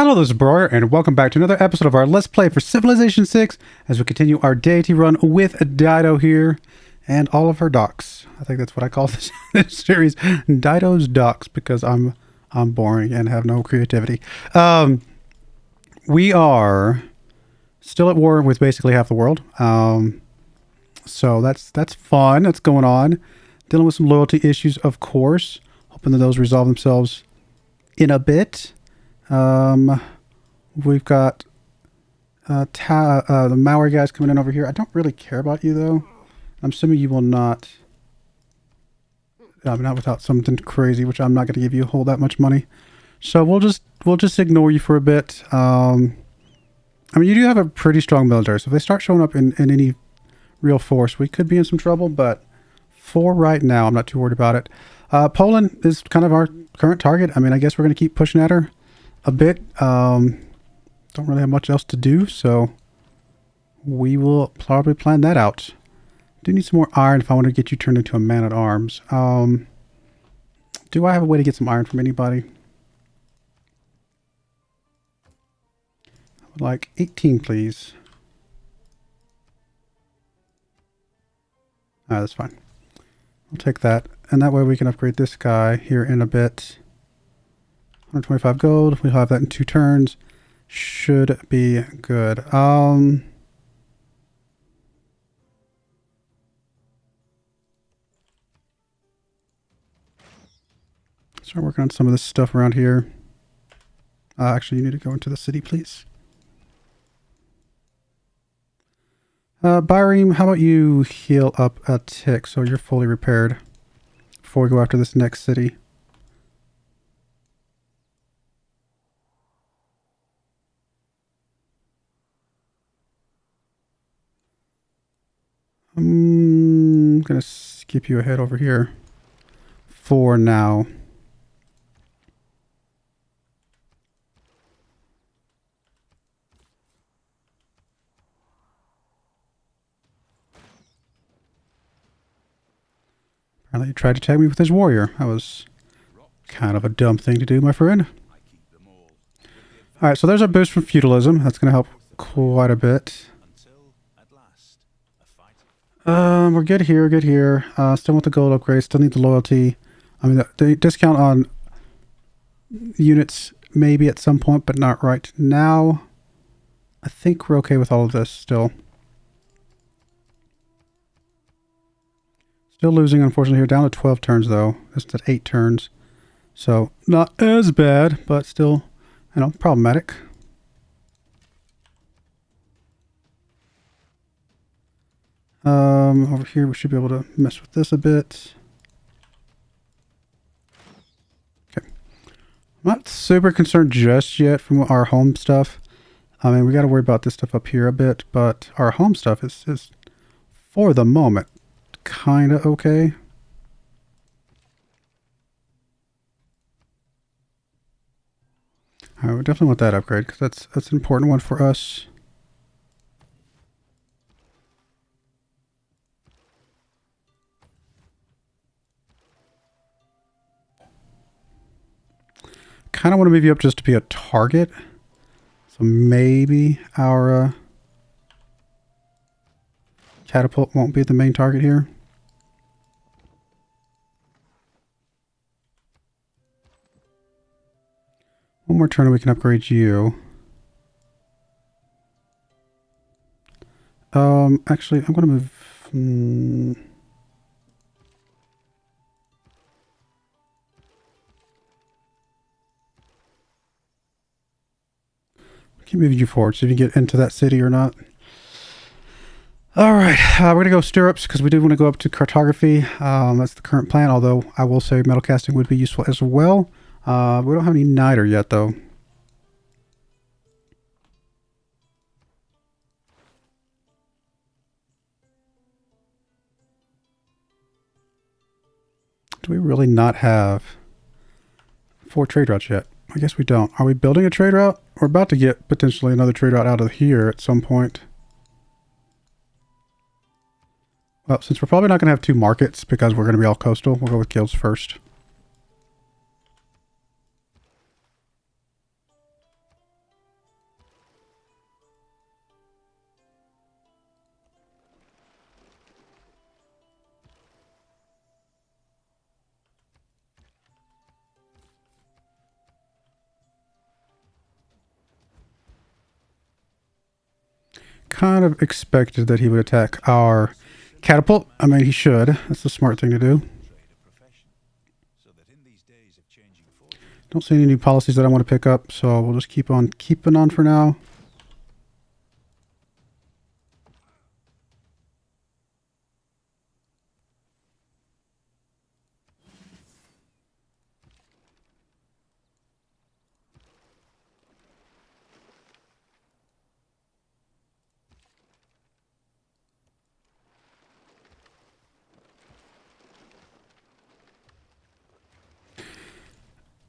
Hello, this is Broyar, and welcome back to another episode of our Let's Play for Civilization 6 as we continue our Deity run with Dido here and all of her docks. I think that's what I call this series, Dido's Docks, because I'm boring and have no creativity. We are still at war with basically half the world. So that's fun. That's going on. Dealing with some loyalty issues, of course. Hoping that those resolve themselves in a bit. We've got the Maori guys coming in over here. I don't really care about you though. I'm assuming you will not. Not without something crazy, which I'm not going to give you a whole that much money. So we'll just ignore you for a bit. I mean, you do have a pretty strong military, so if they start showing up in any real force, we could be in some trouble. But for right now, I'm not too worried about it. Poland is kind of our current target. I mean, I guess we're going to keep pushing at her a bit. Don't really have much else to do, so we will probably plan that out. Do need some more iron if I want to get you turned into a man-at-arms. Do I have a way to get some iron from anybody? I would like 18, please. That's fine. We'll take that, and that way we can upgrade this guy here in a bit. 125 gold. We'll have that in 2 turns. Should be good. Start working on some of this stuff around here. Actually, you need to go into the city, please. Byreem, how about you heal up a tick so you're fully repaired before we go after this next city? I'm gonna skip you ahead over here for now. Apparently he tried to tag me with his warrior. That was kind of a dumb thing to do, my friend. Alright, so there's a boost from feudalism. That's gonna help quite a bit. We're good here, good here. Still want the gold upgrade, still need the loyalty. I mean, the discount on units maybe at some point, but not right now. I think we're okay with all of this still. Still losing, unfortunately, here. Down to 12 turns, though. This is at 8 turns. So, not as bad, but still, you know, problematic. Over here we should be able to mess with this a bit. Okay. I'm not super concerned just yet from our home stuff. I mean, we got to worry about this stuff up here a bit, but our home stuff is for the moment, kind of okay. Alright, we definitely want that upgrade, because that's an important one for us. Kind of want to move you up just to be a target. So maybe our catapult won't be the main target here. One more turn and we can upgrade you. Actually, I'm going to move... Keep moving you forward, see if you can get into that city or not. Alright, we're going to go stirrups because we do want to go up to cartography. That's the current plan, although I will say metal casting would be useful as well. We don't have any niter yet, though. Do we really not have 4 trade routes yet? I guess we don't. Are we building a trade route? We're about to get potentially another trade route out of here at some point. Well, since we're probably not going to have 2 markets because we're going to be all coastal, we'll go with guilds first. kind of expected that he would attack our catapult. I mean, he should. That's the smart thing to do. Don't see any new policies that I want to pick up, so we'll just keep on keeping on for now.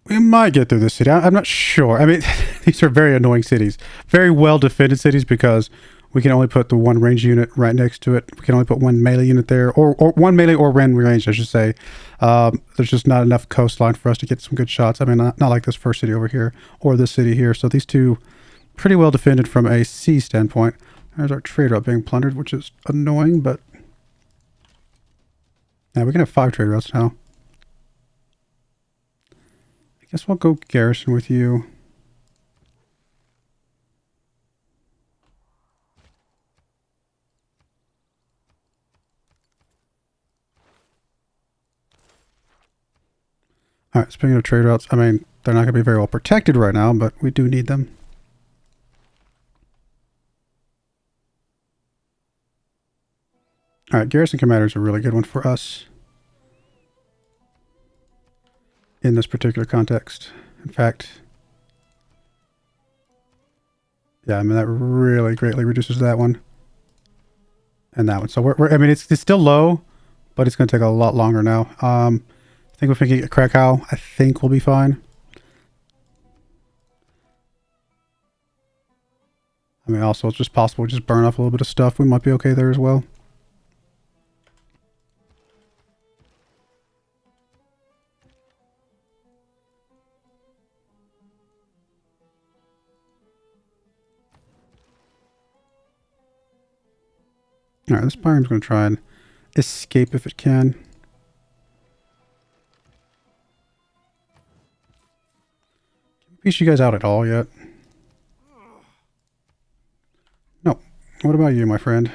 We might get through this city. I'm not sure. I mean, these are very annoying cities. Very well-defended cities because we can only put the one range unit right next to it. We can only put one melee unit there. Or one melee or range, I should say. There's just not enough coastline for us to get some good shots. I mean, not like this first city over here or this city here. So these two, pretty well defended from a sea standpoint. There's our trade route being plundered, which is annoying, but... yeah, we can have 5 trade routes now. Guess we'll go garrison with you. Alright, speaking of trade routes, I mean, they're not going to be very well protected right now, but we do need them. Alright, garrison commander is a really good one for us. In this particular context. In fact, yeah, I mean, that really greatly reduces that one. And that one. So I mean, it's still low, but it's going to take a lot longer now. I think if we can get Krakow, I think we'll be fine. I mean, also, it's just possible we just burn off a little bit of stuff. We might be okay there as well. Alright, this Byram's going to try and escape if it can. Can we piece you guys out at all yet? No. What about you, my friend?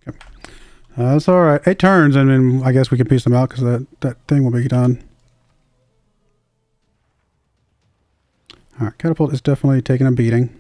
Okay. That's alright. 8 turns, and then I guess we can piece them out because that thing will be done. Alright, catapult is definitely taking a beating.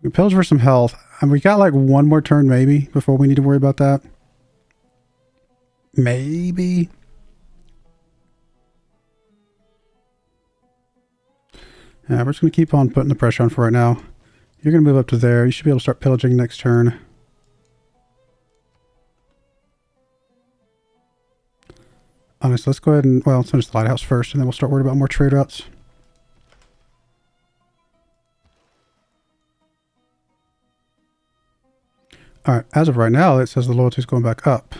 We pillage for some health, and we got like one more turn maybe before we need to worry about that. Maybe. Yeah, we're just going to keep on putting the pressure on for right now. You're going to move up to there. You should be able to start pillaging next turn. Honestly, let's go ahead and, well, let's finish the lighthouse first, and then we'll start worrying about more trade routes. Alright, as of right now, it says the loyalty is going back up.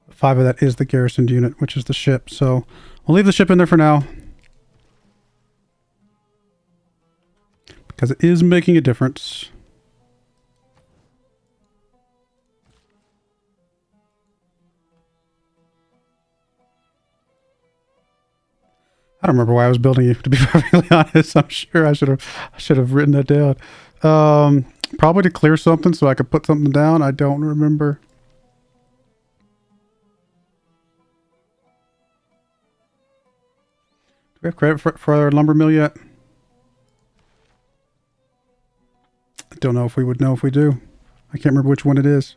5 of that is the garrisoned unit, which is the ship, so we'll leave the ship in there for now. Because it is making a difference. I don't remember why I was building you, to be perfectly honest. I'm sure I should have written that down. Probably to clear something so I could put something down. I don't remember. Do we have credit for our lumber mill yet? I don't know if we would know if we do. I can't remember which one it is.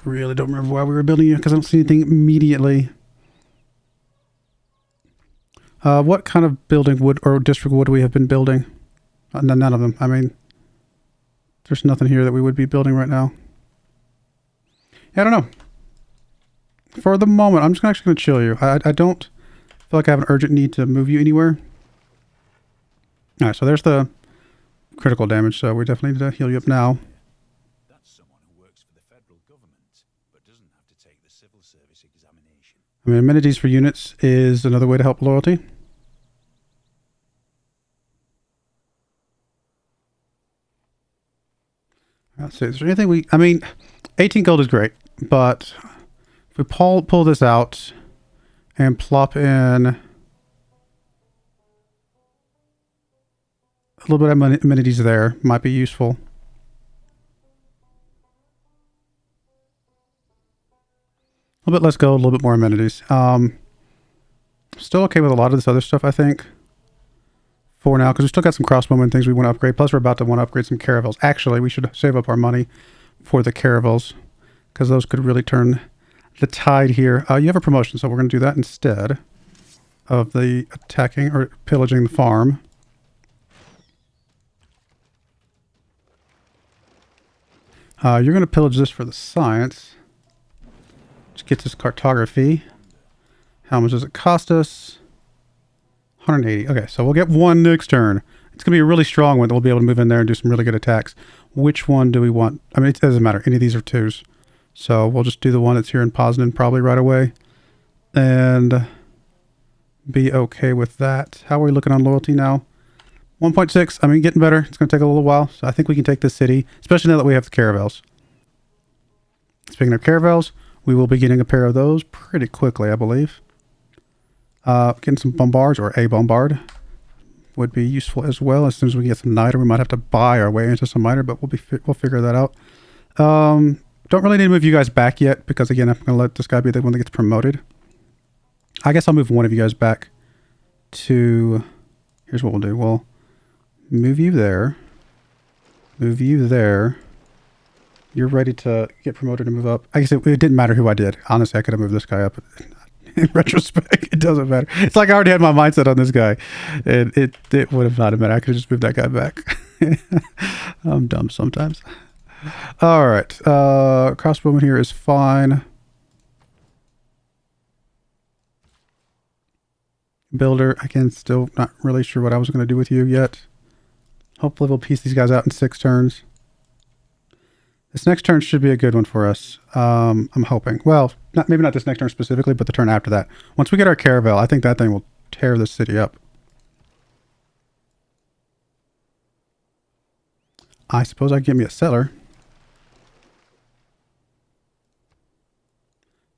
Really don't remember why we were building you because I don't see anything immediately. What kind of building would or district would we have been building? None of them. I mean, there's nothing here that we would be building right now. Yeah, I don't know. For the moment, I'm just actually going to chill you. I don't feel like I have an urgent need to move you anywhere. All right, so there's the critical damage, so we definitely need to heal you up now. That's someone who works for the federal government, but doesn't have to take the civil service examination. I mean, amenities for units is another way to help loyalty. Let's see, is there anything we... I mean, 18 gold is great, but if we pull this out and plop in a little bit of amenities there, might be useful. A little bit less gold, a little bit more amenities. Still okay with a lot of this other stuff, I think. For now, because we still got some crossbowmen and things we want to upgrade. Plus, we're about to want to upgrade some caravels. Actually, we should save up our money for the caravels, because those could really turn the tide here. You have a promotion, so we're going to do that instead of the attacking or pillaging the farm. You're going to pillage this for the science. Which gets us cartography. How much does it cost us? 180. Okay, so we'll get one next turn. It's going to be a really strong one that we'll be able to move in there and do some really good attacks. Which one do we want? I mean, it doesn't matter. Any of these are twos. So we'll just do the one that's here in Poznan probably right away. And be okay with that. How are we looking on loyalty now? 1.6. I mean, getting better. It's going to take a little while. So I think we can take this city, especially now that we have the caravels. Speaking of caravels, we will be getting a pair of those pretty quickly, I believe. Getting some bombards or a bombard would be useful as well. As soon as we get some niter, we might have to buy our way into some niter, but we'll figure that out. Don't really need to move you guys back yet because again, I'm going to let this guy be the one that gets promoted. I guess I'll move one of you guys back to. Here's what we'll do. We'll move you there. Move you there. You're ready to get promoted and move up. I guess it didn't matter who I did. Honestly, I could have moved this guy up. In retrospect, it doesn't matter. It's like I already had my mindset on this guy. And it would have not mattered. I could have just moved that guy back. I'm dumb sometimes. All right. Crossbowman here is fine. Builder, again, still not really sure what I was going to do with you yet. Hopefully we'll piece these guys out in 6 turns. This next turn should be a good one for us. I'm hoping. Well, maybe not this next turn specifically, but the turn after that. Once we get our caravel, I think that thing will tear this city up. I suppose I can get me a settler.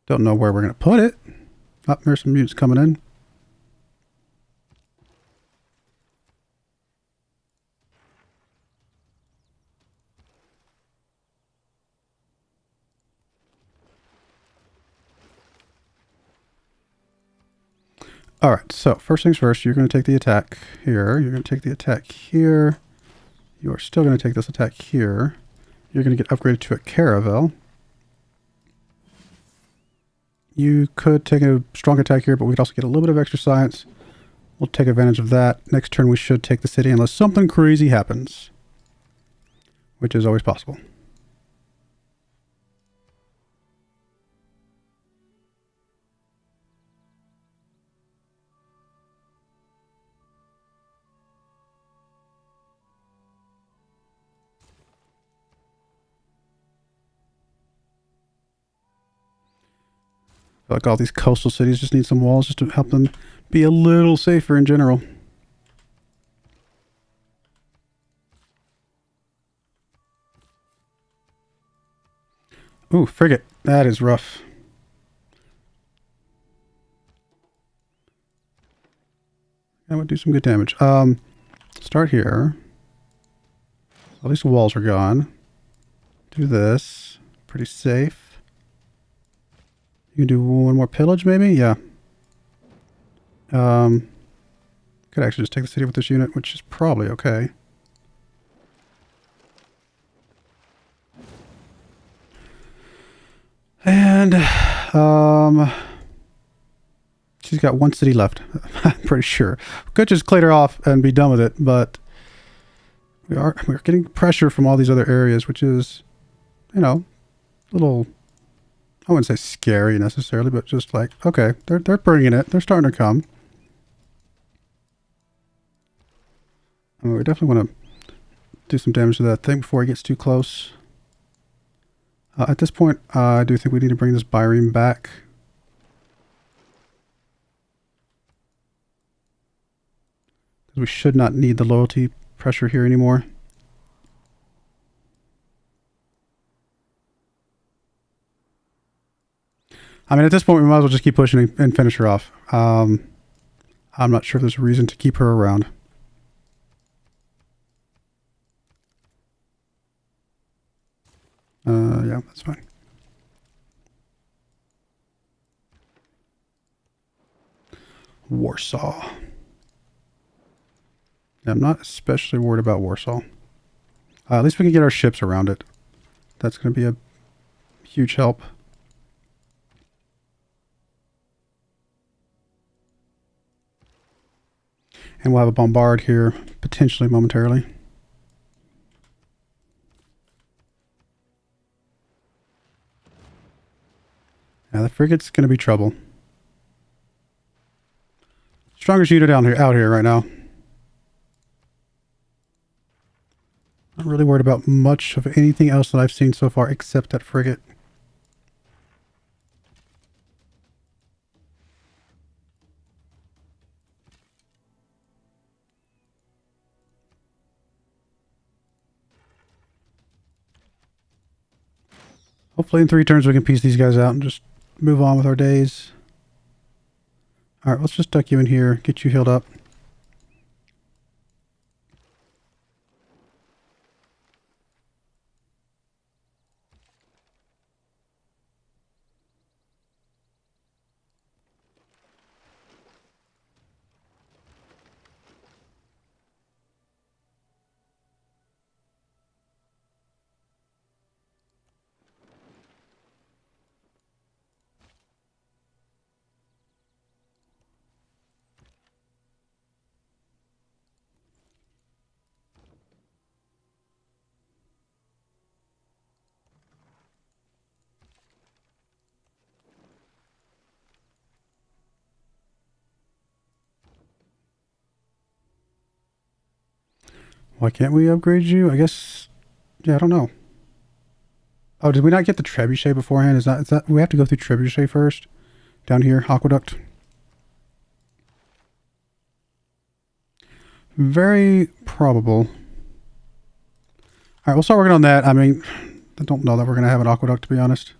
Don't know where we're going to put it. Oh, there's some units coming in. All right, so first things first, you're going to take the attack here. You're going to take the attack here. You are still going to take this attack here. You're going to get upgraded to a caravel. You could take a strong attack here, but we could also get a little bit of extra science. We'll take advantage of that. Next turn, we should take the city unless something crazy happens, which is always possible. Like all these coastal cities just need some walls just to help them be a little safer in general. Ooh, frigate. That is rough. That would do some good damage. Start here. At least the walls are gone. Do this. Pretty safe. You can do one more pillage, maybe? Yeah. Could actually just take the city with this unit, which is probably okay. And, she's got one city left. I'm pretty sure. Could just clear her off and be done with it, but we're getting pressure from all these other areas, which is, you know, a little... I wouldn't say scary necessarily, but just like, okay, they're bringing it. They're starting to come. I mean, we definitely want to do some damage to that thing before it gets too close. At this point, I do think we need to bring this bireme back. We should not need the loyalty pressure here anymore. I mean, at this point, we might as well just keep pushing and finish her off. I'm not sure if there's a reason to keep her around. Yeah, that's fine. Warsaw. Yeah, I'm not especially worried about Warsaw. At least we can get our ships around it. That's going to be a huge help. And we'll have a bombard here, potentially momentarily. Yeah, the frigate's going to be trouble. Strongest unit out here right now. Not really worried about much of anything else that I've seen so far except that frigate. Hopefully in 3 turns we can piece these guys out and just move on with our days. Alright, let's just duck you in here, get you healed up. Why can't we upgrade you? I guess, yeah, I don't know. Oh, did we not get the trebuchet beforehand? Is that we have to go through trebuchet first? Down here, aqueduct. Very probable. Alright, we'll start working on that. I mean, I don't know that we're going to have an aqueduct, to be honest.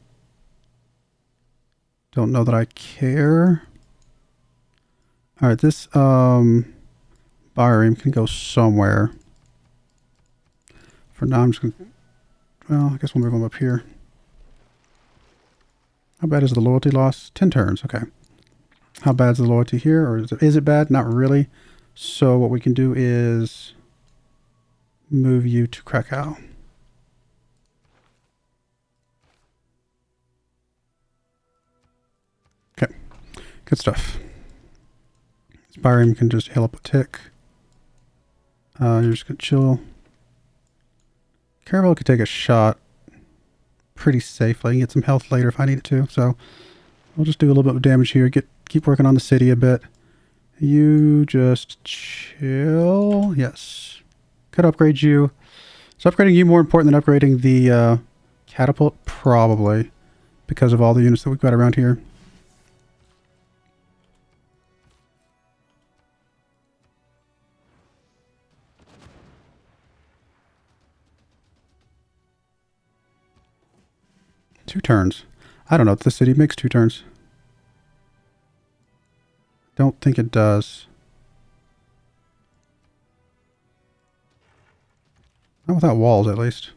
Don't know that I care. Alright, this bireme can go somewhere. For now, I'm just going to... Well, I guess we'll move them up here. How bad is the loyalty loss? 10 turns, okay. How bad is the loyalty here? Or is it bad? Not really. So what we can do is move you to Krakow. Okay, good stuff. This bireme can just heal up a tick. You're just going to chill. Caravel could take a shot pretty safely and get some health later if I need it to. So we'll just do a little bit of damage here. Keep working on the city a bit. You just chill. Yes. Could upgrade you. Is upgrading you more important than upgrading the catapult? Probably. Because of all the units that we've got around here. Two turns. I don't know if the city makes 2 turns. Don't think it does. Not without walls, at least.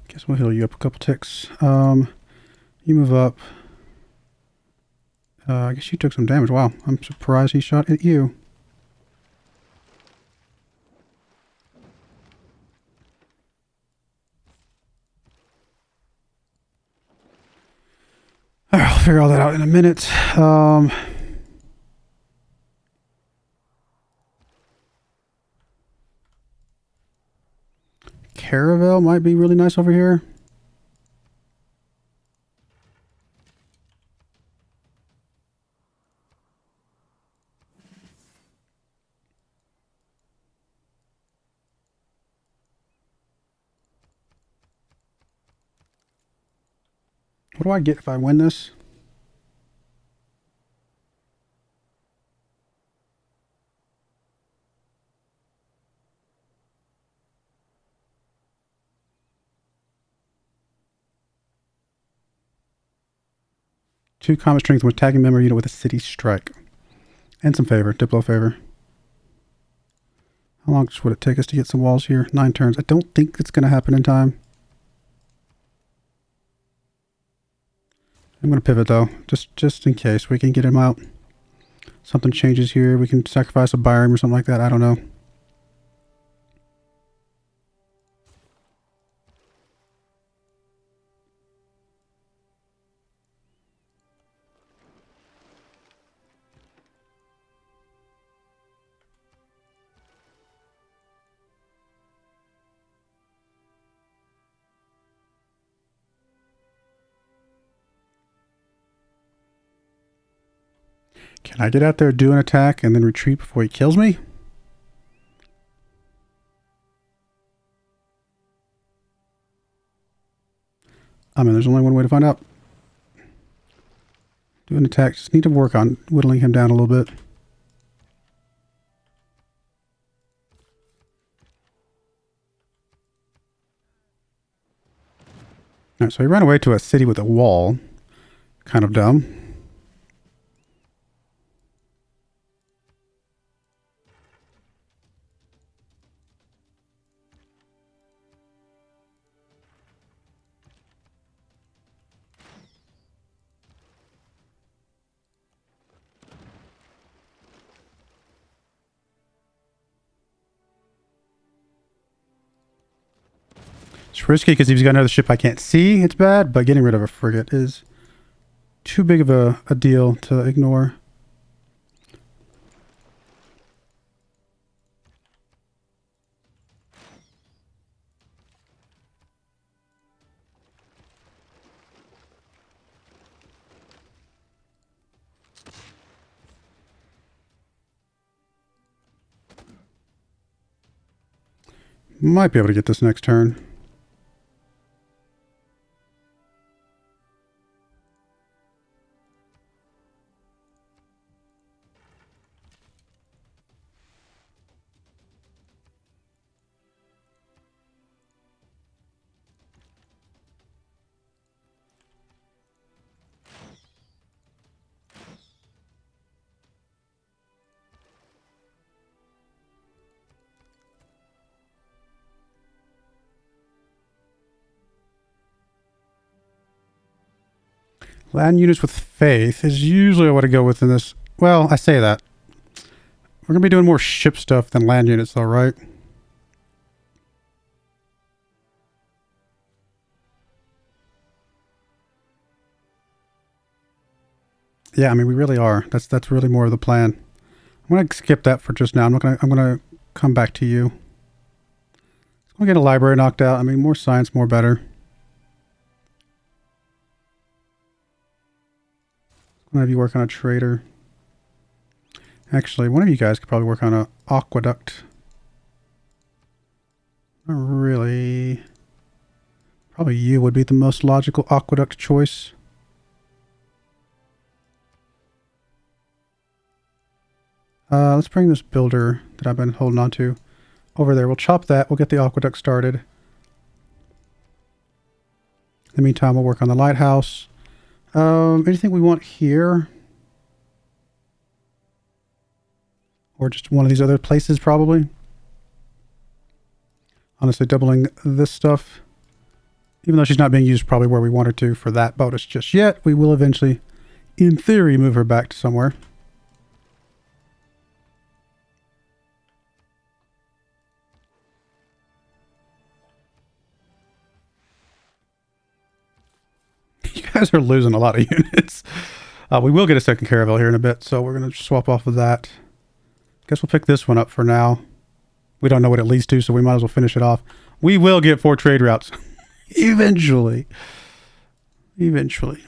Guess we'll heal you up a couple ticks. You move up. I guess you took some damage. Wow, I'm surprised he shot at you. Alright, I'll figure all that out in a minute. caravel might be really nice over here. What do I get if I win this? Two combat strength when attacking member unit with a city strike. And some favor, Diplo favor. How long would it take us to get some walls here? 9 turns. I don't think it's going to happen in time. I'm going to pivot though, just in case we can get him out. Something changes here. We can sacrifice a biome or something like that. I don't know. Can I get out there, do an attack, and then retreat before he kills me? I mean, there's only one way to find out. Do an attack. Just need to work on whittling him down a little bit. Alright, so he ran away to a city with a wall. Kind of dumb. It's risky because if he's got another ship I can't see, it's bad, but getting rid of a frigate is too big of a deal to ignore. Might be able to get this next turn. Land units with faith is usually what I go with in this. Well, I say that. We're going to be doing more ship stuff than land units though, right? Yeah, I mean, we really are. That's really more of the plan. I'm going to skip that for just now. I'm going to come back to you. I'm going to get a library knocked out. I mean, more science, more better. I'm going to have you work on a trader. Actually, one of you guys could probably work on an aqueduct. Not really. Probably you would be the most logical aqueduct choice. Let's bring this builder that I've been holding on to over there. We'll chop that. We'll get the aqueduct started. In the meantime, we'll work on the lighthouse. Anything we want here? Or just one of these other places, probably. Honestly, doubling this stuff. Even though she's not being used probably where we want her to for that bonus just yet, we will eventually, in theory, move her back to somewhere. You guys are losing a lot of units. We will get a second caravel here in a bit, so we're going to swap off of that. Guess we'll pick this one up for now. We don't know what it leads to, so we might as well finish it off. We will get 4 trade routes. Eventually. Eventually.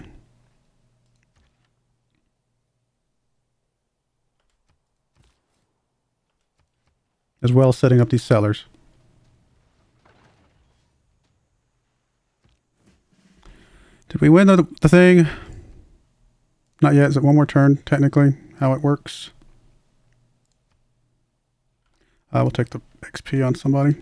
As well as setting up these sellers. Did we win the thing? Not yet. Is it one more turn, technically, how it works? We'll take the XP on somebody.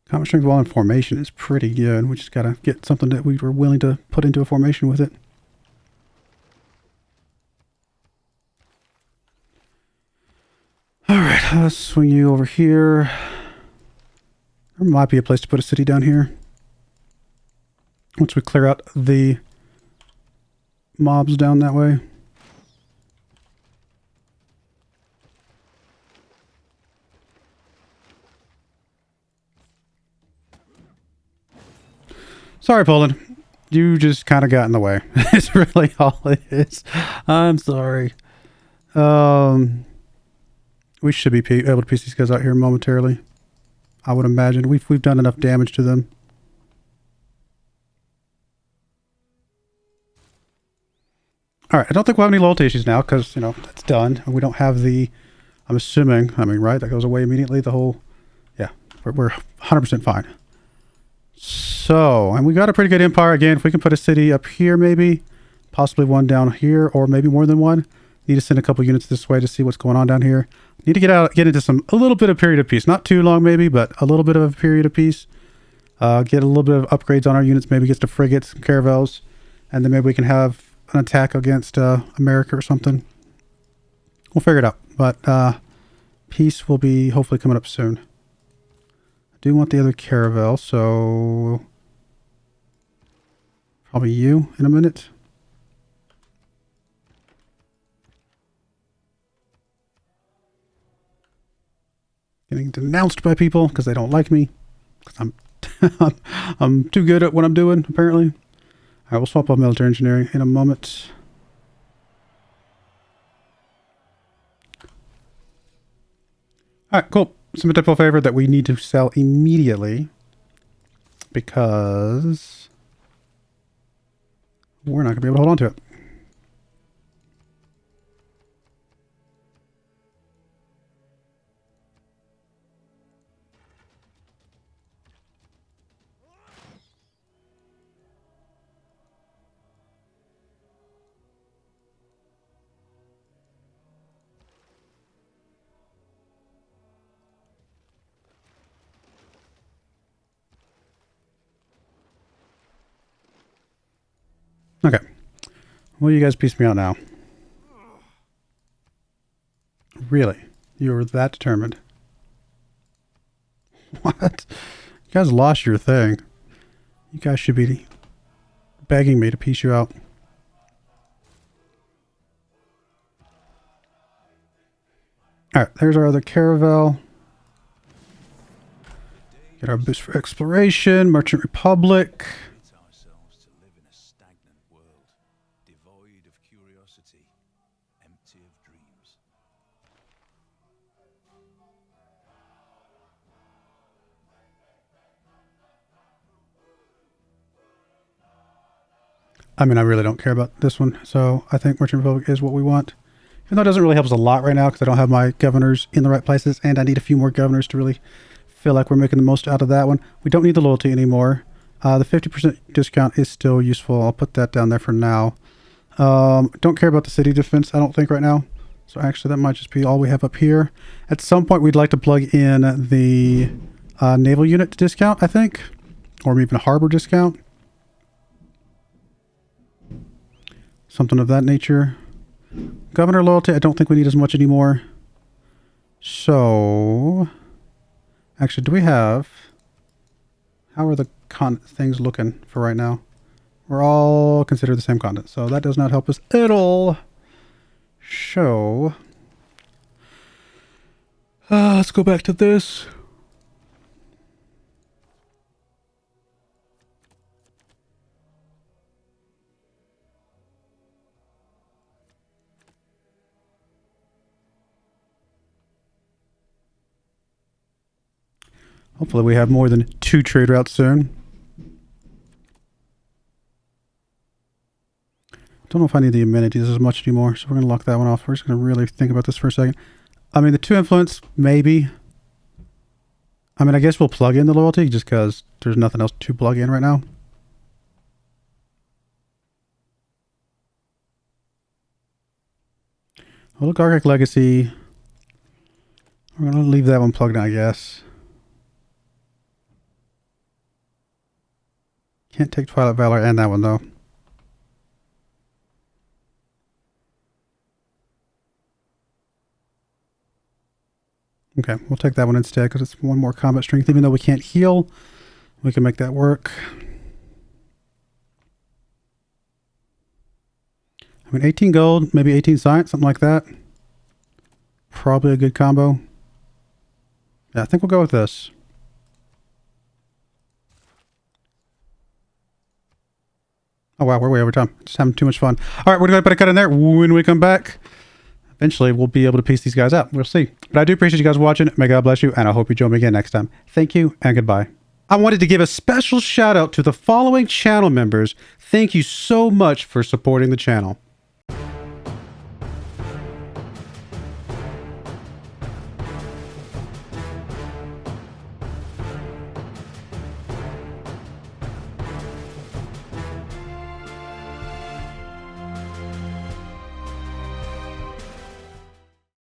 Combat strength while in formation is pretty good. We just gotta get something that we were willing to put into a formation with it. Alright, let's swing you over here. There might be a place to put a city down here. Once we clear out the mobs down that way. Sorry, Poland. You just kind of got in the way. It's really all it is. I'm sorry. We should be able to piece these guys out here momentarily. I would imagine. We've done enough damage to them. Alright, I don't think we'll have any loyalty issues now because, you know, that's done. We don't have the... I'm assuming, right? That goes away immediately. The whole... Yeah, we're 100% fine. So, and we got a pretty good empire. Again, if we can put a city up here maybe, possibly one down here, or maybe more than one. Need to send a couple units this way to see what's going on down here. Need to get into a little bit of period of peace. Not too long maybe, but a little bit of a period of peace. Get a little bit of upgrades on our units, maybe get to frigates, caravels, and then maybe we can have an attack against America or something. We'll figure it out, but peace will be hopefully coming up soon. Do want the other caravel, so probably you in a minute. Getting denounced by people because they don't like me. Because I'm too good at what I'm doing, apparently. All right, we'll swap off military engineering in a moment. All right, cool. Submit a favor that we need to sell immediately because we're not going to be able to hold on to it. Okay. Will you guys piece me out now? Really? You were that determined? What? You guys lost your thing. You guys should be begging me to piece you out. Alright, there's our other caravel. Get our boost for exploration, Merchant Republic. I mean, I really don't care about this one, so I think Merchant Republic is what we want. Even though it doesn't really help us a lot right now because I don't have my governors in the right places, and I need a few more governors to really feel like we're making the most out of that one. We don't need the loyalty anymore. The 50% discount is still useful. I'll put that down there for now. Don't care about the city defense, I don't think, right now. So actually, that might just be all we have up here. At some point, we'd like to plug in the naval unit discount, I think, or even a harbor discount. Something of that nature. Governor loyalty, I don't think we need as much anymore. So, actually, do we have... How are the things looking for right now? We're all considered the same continent, so that does not help us at all. So, let's go back to this. Hopefully we have more than 2 trade routes soon. Don't know if I need the amenities as much anymore, so we're going to lock that one off. We're just going to really think about this for a second. I mean, the 2 influence, maybe. I mean, I guess we'll plug in the loyalty just because there's nothing else to plug in right now. Oligarchic Legacy. We're going to leave that one plugged in, I guess. Can't take Twilight Valor and that one, though. Okay, we'll take that one instead because it's 1 more combat strength. Even though we can't heal, we can make that work. I mean, 18 gold, maybe 18 science, something like that. Probably a good combo. Yeah, I think we'll go with this. Oh wow, we're way over time. Just having too much fun. All right, we're going to put a cut in there. When we come back, eventually we'll be able to piece these guys out. We'll see. But I do appreciate you guys watching. May God bless you, and I hope you join me again next time. Thank you, and goodbye. I wanted to give a special shout out to the following channel members. Thank you so much for supporting the channel.